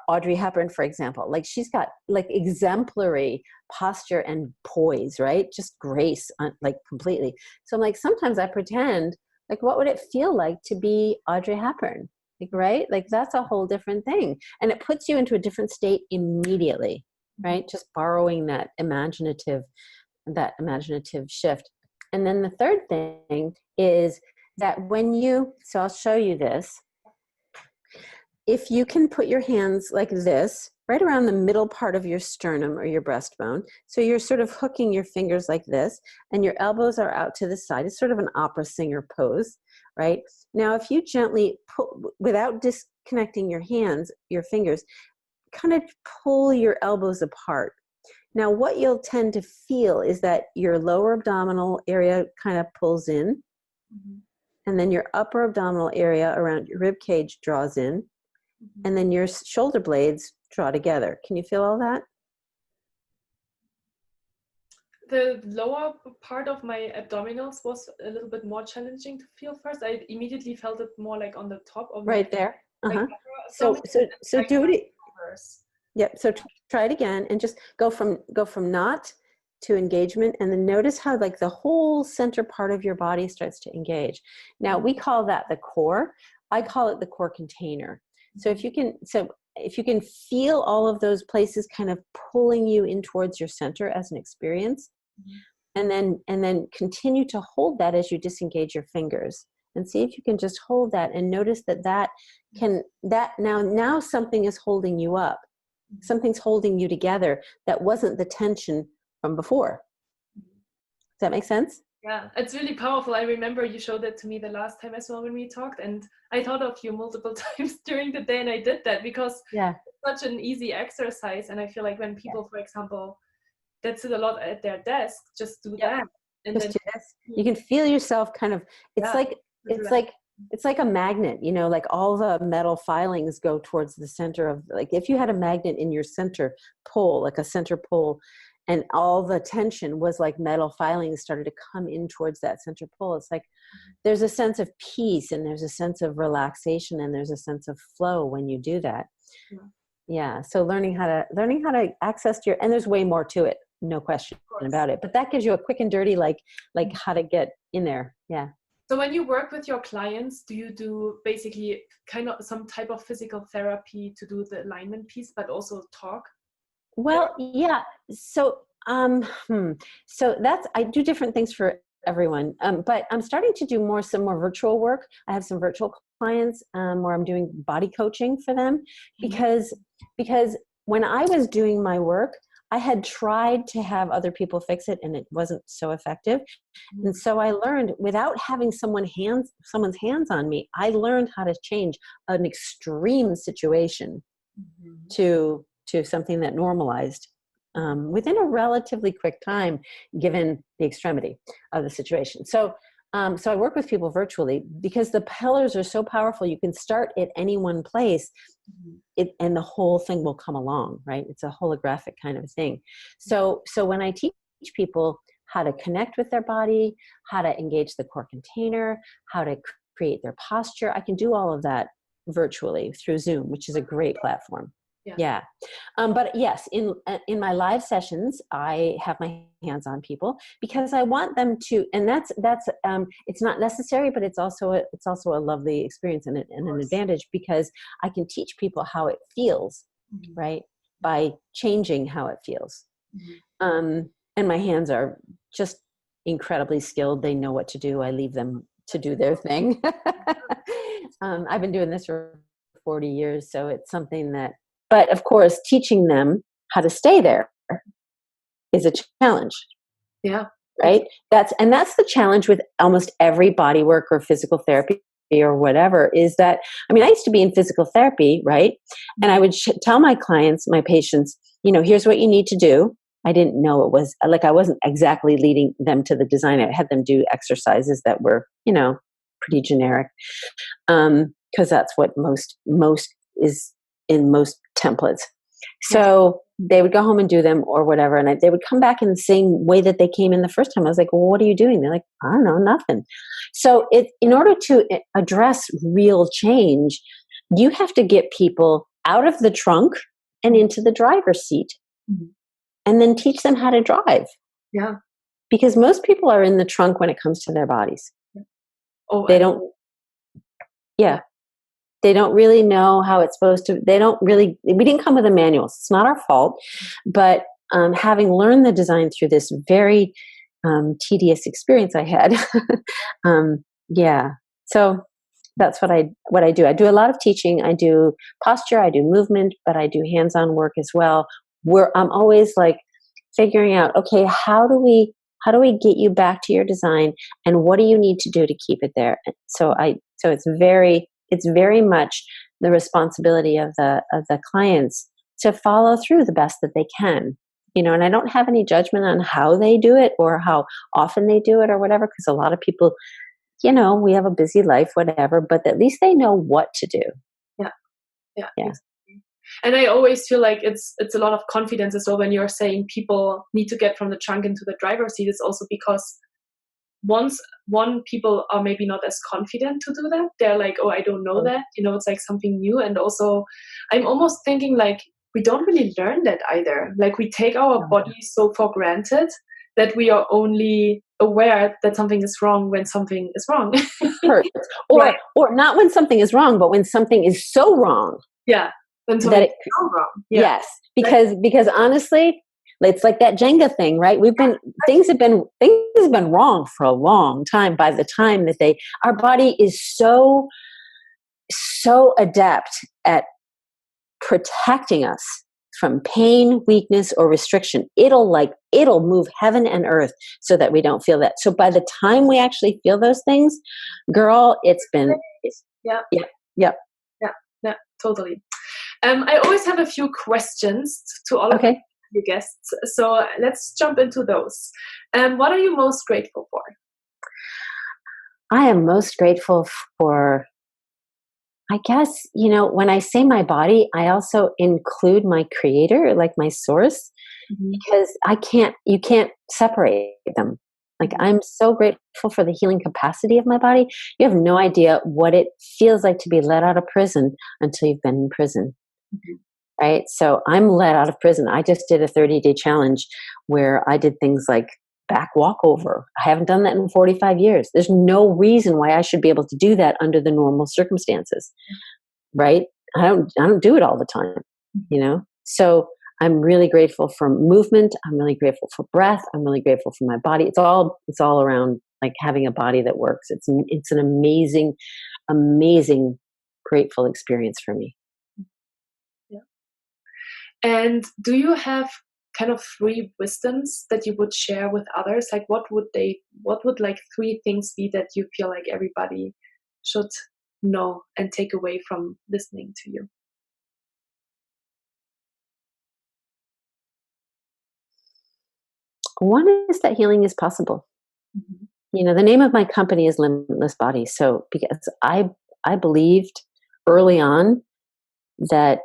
Audrey Hepburn, for example, like she's got like exemplary posture and poise, right? Just grace, like completely. So I'm like, sometimes I pretend like, what would it feel like to be Audrey Hepburn? Like, right? Like that's a whole different thing. And it puts you into a different state immediately, right? Just borrowing that imaginative shift. And then the third thing is that so I'll show you this. If you can put your hands like this, right around the middle part of your sternum or your breastbone, so you're sort of hooking your fingers like this, and your elbows are out to the side. It's sort of an opera singer pose, right? Now, if you gently without disconnecting your fingers, kind of pull your elbows apart. Now, what you'll tend to feel is that your lower abdominal area kind of pulls in, and then your upper abdominal area around your rib cage draws in, and then your shoulder blades draw together. Can you feel all that?
The lower part of my abdominals was a little bit more challenging to feel first. I immediately felt it more like on the top of
right there. So
like
do it. Yep. So try it again and just go from not to engagement, and then notice how like the whole center part of your body starts to engage. Now we call that the core. I call it the core container. So if you can feel all of those places kind of pulling you in towards your center as an experience, and then continue to hold that as you disengage your fingers, and see if you can just hold that and notice that now something is holding you up. Something's holding you together that wasn't the tension from before. Does that make sense?
Yeah, it's really powerful. I remember you showed it to me the last time as well when we talked, and I thought of you multiple times during the day, and I did that because it's such an easy exercise. And I feel like when people, for example, that sit a lot at their desk, just do that. And
just do this. You can feel yourself kind of, it's like a magnet, like all the metal filings go towards the center of, like if you had a magnet in your center pole, like a center pole, and all the tension was like metal filings started to come in towards that center pole. It's like there's a sense of peace, and there's a sense of relaxation, and there's a sense of flow when you do that. Yeah. So learning how to access and there's way more to it, no question about it. But that gives you a quick and dirty, like how to get in there. Yeah.
So when you work with your clients, do you do basically kind of some type of physical therapy to do the alignment piece, but also talk?
Well, yeah. So, so I do different things for everyone. But I'm starting to do some more virtual work. I have some virtual clients where I'm doing body coaching for them because when I was doing my work, I had tried to have other people fix it, and it wasn't so effective. And so I learned, without having someone's hands on me, I learned how to change an extreme situation to something that normalized within a relatively quick time, given the extremity of the situation. So I work with people virtually because the pillars are so powerful. You can start at any one place, and the whole thing will come along, right? It's a holographic kind of a thing. So when I teach people how to connect with their body, how to engage the core container, how to create their posture. I can do all of that virtually through Zoom, which is a great platform. Yeah. But yes, in my live sessions, I have my hands on people because I want them to, and that's it's not necessary, but it's also a lovely experience and an advantage because I can teach people how it feels, right? By changing how it feels. And my hands are just incredibly skilled. They know what to do. I leave them to do their thing. I've been doing this for 40 years, so it's something that, but of course, teaching them how to stay there is a challenge.
Yeah.
Right? That's the challenge with almost every body work or physical therapy or whatever is that, I mean, I used to be in physical therapy, right? And I would tell my clients, my patients, here's what you need to do. I didn't know it was like, I wasn't exactly leading them to the design. I had them do exercises that were, pretty generic. Cause that's what most is in most templates. So they would go home and do them or whatever. And they would come back in the same way that they came in the first time. I was like, well, what are you doing? They're like, I don't know, nothing. So in order to address real change, you have to get people out of the trunk and into the driver's seat and then teach them how to drive.
Yeah.
Because most people are in the trunk when it comes to their bodies. They don't really know how it's supposed to. We didn't come with a manual. It's not our fault. But having learned the design through this very tedious experience I had, so that's what I do. I do a lot of teaching. I do posture, I do movement, but I do hands-on work as well, where I'm always like figuring out, okay, how do we get you back to your design, and what do you need to do to keep it there? So it's very much the responsibility of the clients to follow through the best that they can, and I don't have any judgment on how they do it or how often they do it or whatever, because a lot of people, we have a busy life, whatever, but at least they know what to do.
Yeah. Exactly. And I always feel like it's a lot of confidence as well when you're saying people need to get from the trunk into the driver's seat. It's also because people are maybe not as confident to do that. They're like, oh, I don't know that. It's like something new. And also I'm almost thinking like we don't really learn that either. Like we take our bodies so for granted that we are only aware that something is wrong when something is wrong.
or not when something is wrong, but when something is so wrong.
Yeah. When something is so wrong. Yeah.
Yes. Because honestly, it's like that Jenga thing, right? Things have been wrong for a long time. By the time that our body is so adept at protecting us from pain, weakness, or restriction. It'll move heaven and earth so that we don't feel that. So by the time we actually feel those things, girl, it's been
yeah, totally. I always have a few questions to all of your guests. So let's jump into those. What are you most grateful for?
I am most grateful for, I guess, when I say my body, I also include my creator, like my source, because you can't separate them. Like, I'm so grateful for the healing capacity of my body. You have no idea what it feels like to be let out of prison until you've been in prison. Right? So I'm let out of prison. I just did a 30-day challenge where I did things like back walkover. I haven't done that in 45 years. There's no reason why I should be able to do that under the normal circumstances. Right? I don't do it all the time, So I'm really grateful for movement. I'm really grateful for breath. I'm really grateful for my body. It's all around like having a body that works. It's an amazing, amazing, grateful experience for me.
And do you have kind of 3 wisdoms that you would share with others? Like what would like 3 things be that you feel like everybody should know and take away from listening to you?
One is that healing is possible. The name of my company is Limitless Body. So because I believed early on that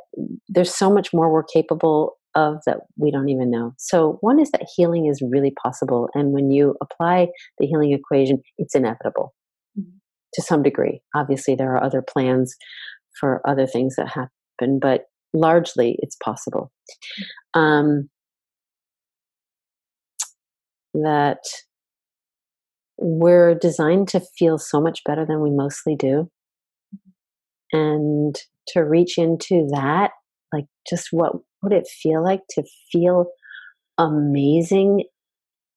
there's so much more we're capable of that we don't even know. So one is that healing is really possible. And when you apply the healing equation, it's inevitable to some degree. Obviously, there are other plans for other things that happen, but largely it's possible. That we're designed to feel so much better than we mostly do. And to reach into that, like just what would it feel like to feel amazing,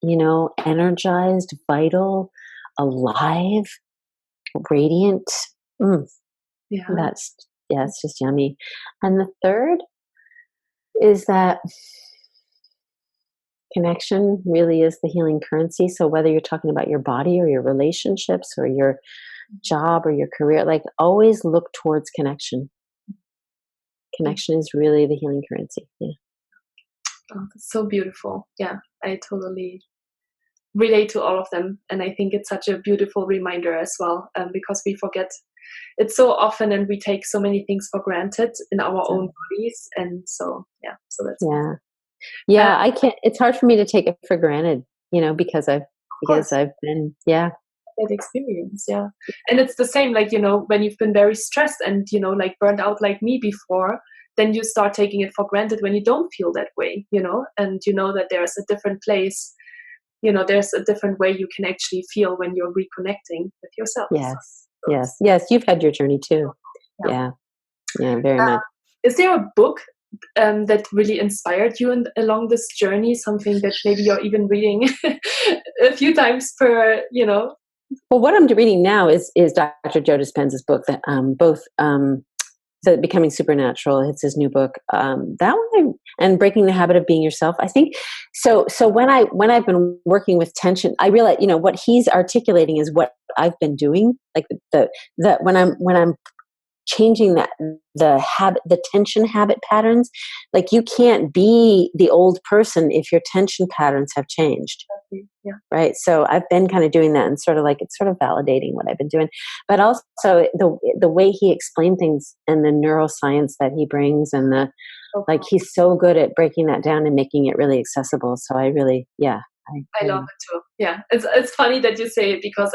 energized, vital, alive, radiant.
Yeah.
It's just yummy. And the third is that connection really is the healing currency. So whether you're talking about your body or your relationships or your job or your career, like always look towards connection. Connection is really the healing currency. Yeah.
Oh, that's so beautiful. Yeah, I totally relate to all of them. And I think it's such a beautiful reminder as well, because we forget it so often and we take so many things for granted in our own bodies. And so that's
Yeah, I can't. It's hard for me to take it for granted, because I've been, that
experience. Yeah. And it's the same, like, when you've been very stressed and, like burned out like me before, then you start taking it for granted when you don't feel that way, and that there's a different place, there's a different way you can actually feel when you're reconnecting with yourself.
Yes. You've had your journey too. Yeah, very much.
Is there a book that really inspired you along this journey? Something that maybe you're even reading a few times per,
Well, what I'm reading now is Dr. Joe Dispenza's book that the Becoming Supernatural. It's his new book. That one and Breaking the Habit of Being Yourself. I think so. So when I've been working with tension, I realize what he's articulating is what I've been doing. Like the when I'm changing the tension habit patterns, like you can't be the old person if your tension patterns have changed.
Yeah.
Right. So I've been kind of doing that and it's sort of validating what I've been doing, but also the way he explained things and the neuroscience that he brings and he's so good at breaking that down and making it really accessible. So I really,
I love it too. Yeah. It's funny that you say it because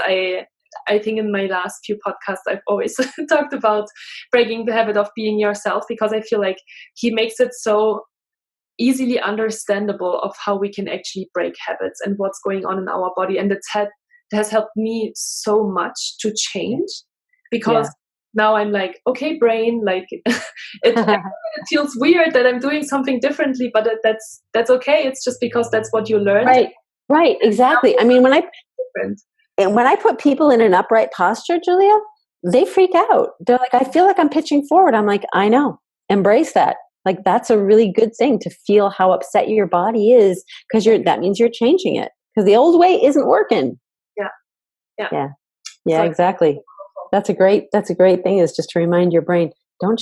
I think in my last few podcasts, I've always talked about breaking the habit of being yourself because I feel like he makes it so easily understandable of how we can actually break habits and what's going on in our body. And it has helped me so much to change because now I'm like, okay, brain, like it feels weird that I'm doing something differently, but that's okay. It's just because that's what you learned.
Right. Exactly. I mean, when I put people in an upright posture, Julia, they freak out. They're like, I feel like I'm pitching forward. I'm like, I know. Embrace that. Like, that's a really good thing to feel how upset your body is because that means you're changing it because the old way isn't working. Yeah, so
exactly.
That's a great thing is just to remind your brain, don't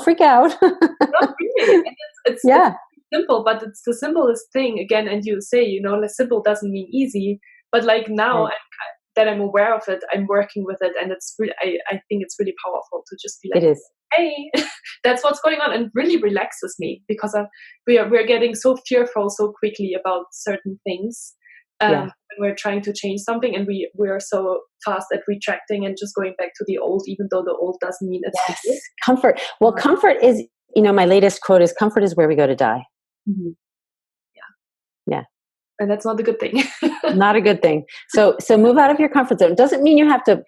freak out.
Not really. And it's simple, but it's the simplest thing again. And you say, simple doesn't mean easy. But like now that I'm aware of it, I'm working with it, and it's really, I think it's really powerful to just be like,
it is.
Hey, that's what's going on, and really relaxes me because we're getting so fearful so quickly about certain things. When we're trying to change something, and we're so fast at retracting and just going back to the old, even though the old doesn't mean it's good.
Comfort. Well, comfort is, my latest quote is, "Comfort is where we go to die."
Mm-hmm.
Yeah.
And that's not a good thing.
Not a good thing. So move out of your comfort zone. Doesn't mean you have to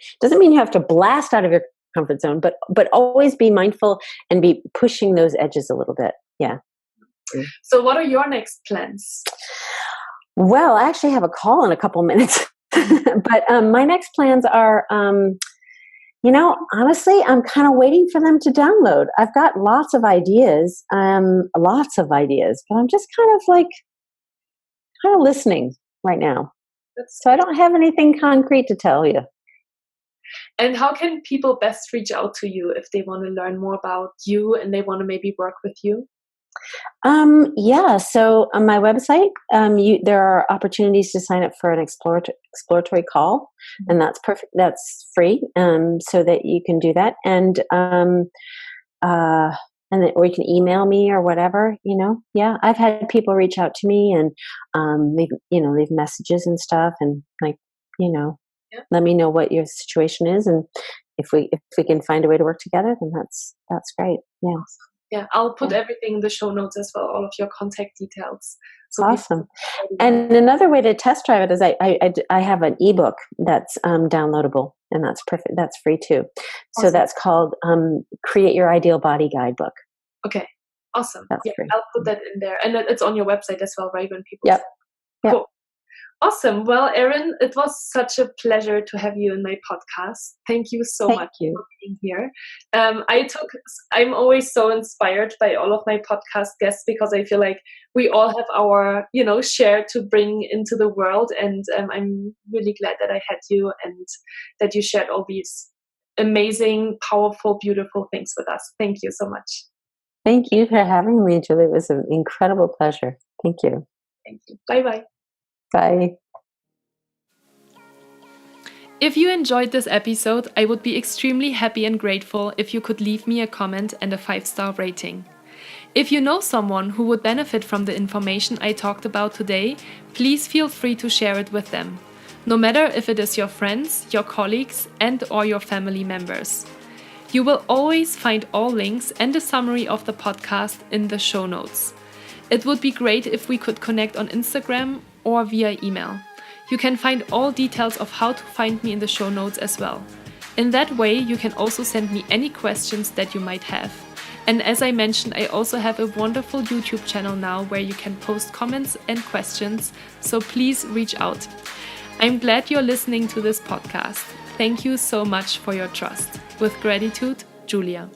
blast out of your comfort zone, but always be mindful and be pushing those edges a little bit. Yeah.
So what are your next plans?
Well, I actually have a call in a couple minutes, but my next plans are, honestly, I'm kind of waiting for them to download. I've got lots of ideas, but I'm just kind of listening right now. So I don't have anything concrete to tell you.
And how can people best reach out to you if they want to learn more about you and they want to maybe work with you?
So on my website, there are opportunities to sign up for an exploratory call, and that's perfect. That's free, so that you can do that. And or you can email me or whatever, Yeah, I've had people reach out to me and leave messages and stuff, and let me know what your situation is, and if we can find a way to work together, then that's great. Yeah.
Yeah, I'll put everything in the show notes as well, all of your contact details. So
awesome. And another way to test drive it is I have an ebook that's downloadable, and that's perfect. That's free too. So that's called Create Your Ideal Body Guidebook.
Okay, awesome.
That's free.
I'll put that in there, and it's on your website as well, right? When people.
Yep.
Cool. Awesome. Well, Erin, it was such a pleasure to have you in my podcast. Thank you so much for being here. I'm always so inspired by all of my podcast guests, because I feel like we all have our, share to bring into the world. And I'm really glad that I had you and that you shared all these amazing, powerful, beautiful things with us. Thank you so much.
Thank you for having me, Julie. It was an incredible pleasure. Thank you.
Thank you. Bye-bye.
Bye.
If you enjoyed this episode, I would be extremely happy and grateful if you could leave me a comment and a 5-star rating. If you know someone who would benefit from the information I talked about today, please feel free to share it with them, no matter if it is your friends, your colleagues, and/or your family members. You will always find all links and a summary of the podcast in the show notes. It would be great if we could connect on Instagram or via email. You can find all details of how to find me in the show notes as well. In that way, you can also send me any questions that you might have. And as I mentioned, I also have a wonderful YouTube channel now where you can post comments and questions, so please reach out. I'm glad you're listening to this podcast. Thank you so much for your trust. With gratitude, Julia.